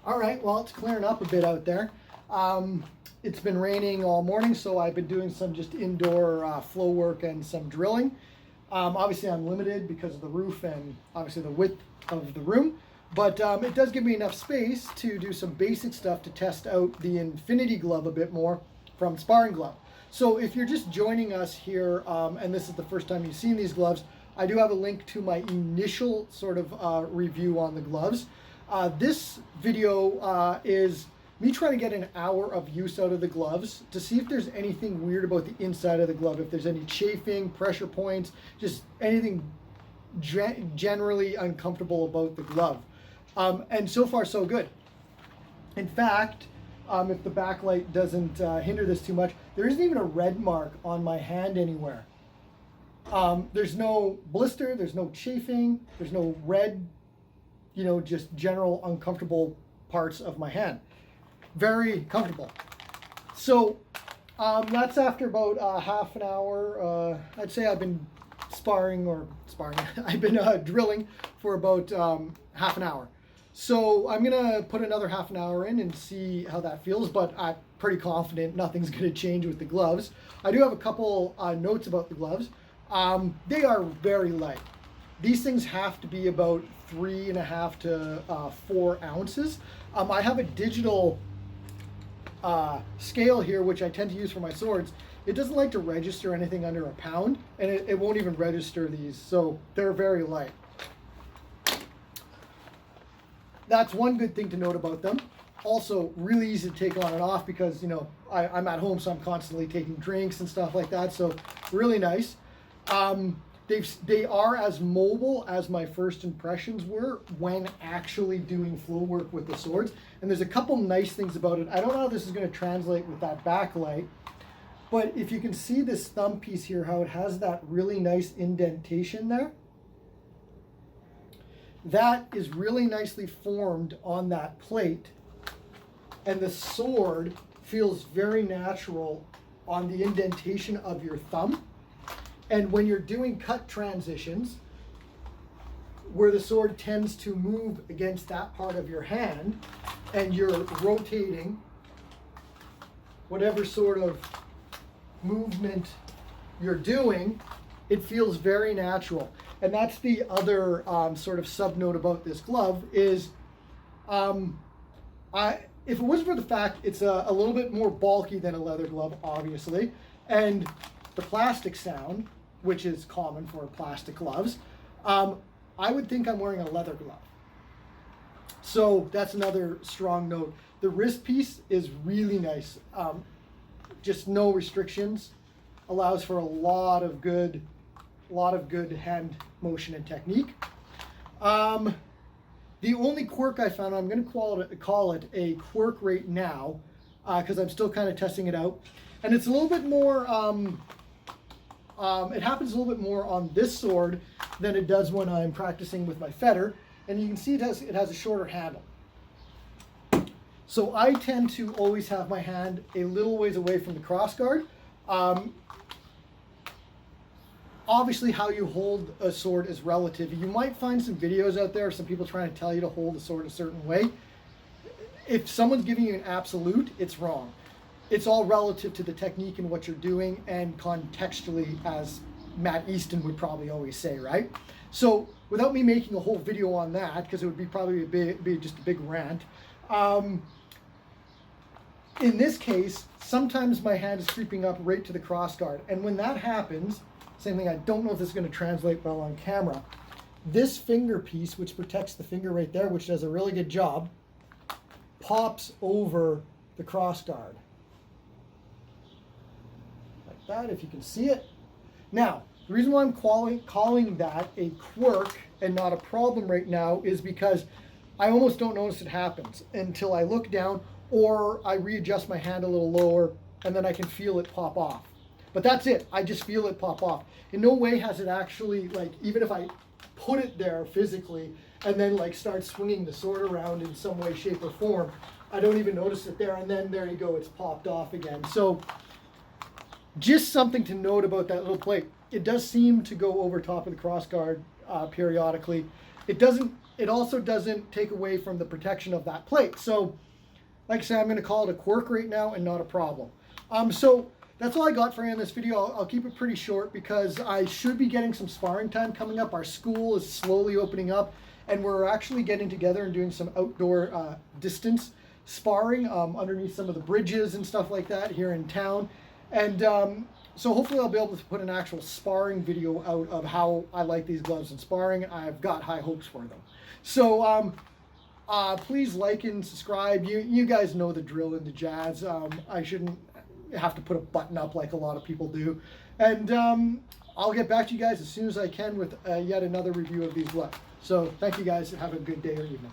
All right, well, it's clearing up a bit out there. It's been raining all morning, so I've been doing some just indoor flow work and some drilling. Obviously, I'm limited because of the roof and obviously the width of the room, but it does give me enough space to do some basic stuff to test out the Infinity Glove a bit more from Sparring Glove. So if you're just joining us here and this is the first time you've seen these gloves, I do have a link to my initial sort of review on the gloves. This video is me trying to get an hour of use out of the gloves to see if there's anything weird about the inside of the glove, if there's any chafing, pressure points, just anything generally uncomfortable about the glove. And so far so good. In fact, if the backlight doesn't hinder this too much, there isn't even a red mark on my hand anywhere. There's no blister, there's no chafing, there's no red, just general uncomfortable parts of my hand. Very comfortable. So that's after about half an hour. I'd say I've been I've been drilling for about half an hour. So I'm gonna put another half an hour in and see how that feels, but I'm pretty confident nothing's gonna change with the gloves. I do have a couple notes about the gloves. They are very light. These things have to be about 3.5 to 4 ounces. I have a digital scale here, which I tend to use for my swords. It doesn't like to register anything under a pound, and it won't even register these, so they're very light. That's one good thing to note about them. Also, really easy to take on and off because, I'm at home, so I'm constantly taking drinks and stuff like that, so really nice. They are as mobile as my first impressions were when actually doing flow work with the swords. And there's a couple nice things about it. I don't know how this is going to translate with that backlight, but if you can see this thumb piece here, how it has that really nice indentation there. That is really nicely formed on that plate. And the sword feels very natural on the indentation of your thumb. And when you're doing cut transitions, where the sword tends to move against that part of your hand, and you're rotating whatever sort of movement you're doing, it feels very natural. And that's the other sort of sub-note about this glove is, if it wasn't for the fact it's a little bit more bulky than a leather glove, obviously, and the plastic sound, which is common for plastic gloves, I would think I'm wearing a leather glove. So that's another strong note. The wrist piece is really nice. Just no restrictions. Allows for a lot of good hand motion and technique. The only quirk I found, I'm going to call it a quirk right now, because I'm still kind of testing it out, and it's a little bit more. It happens a little bit more on this sword than it does when I'm practicing with my fetter, and you can see it has a shorter handle. So I tend to always have my hand a little ways away from the crossguard. Obviously, how you hold a sword is relative. You might find some videos out there of some people trying to tell you to hold a sword a certain way. If someone's giving you an absolute, it's wrong. It's all relative to the technique and what you're doing, and contextually, as Matt Easton would probably always say, right? So without me making a whole video on that, because it would be probably be just a big rant, in this case, sometimes my hand is creeping up right to the crossguard. And when that happens, same thing, I don't know if this is going to translate well on camera. This finger piece, which protects the finger right there, which does a really good job, pops over the crossguard. That, if you can see it. Now, the reason why I'm calling that a quirk and not a problem right now is because I almost don't notice it happens until I look down or I readjust my hand a little lower and then I can feel it pop off. But that's it. I just feel it pop off. In no way has it actually, even if I put it there physically and then start swinging the sword around in some way, shape, or form, I don't even notice it there, and then there you go, it's popped off again. So just something to note about that little plate. It does seem to go over top of the crossguard periodically. It doesn't it also doesn't take away from the protection of that plate. So, like I said, I'm going to call it a quirk right now and not a problem. So that's all I got for you in this video. I'll keep it pretty short because I should be getting some sparring time coming up. Our school is slowly opening up, and we're actually getting together and doing some outdoor distance sparring underneath some of the bridges and stuff like that here in town. And so hopefully I'll be able to put an actual sparring video out of how I like these gloves in sparring. I've got high hopes for them. So please like and subscribe. You guys know the drill and the jazz. I shouldn't have to put a button up like a lot of people do. And I'll get back to you guys as soon as I can with yet another review of these gloves. So thank you guys. Have a good day or evening.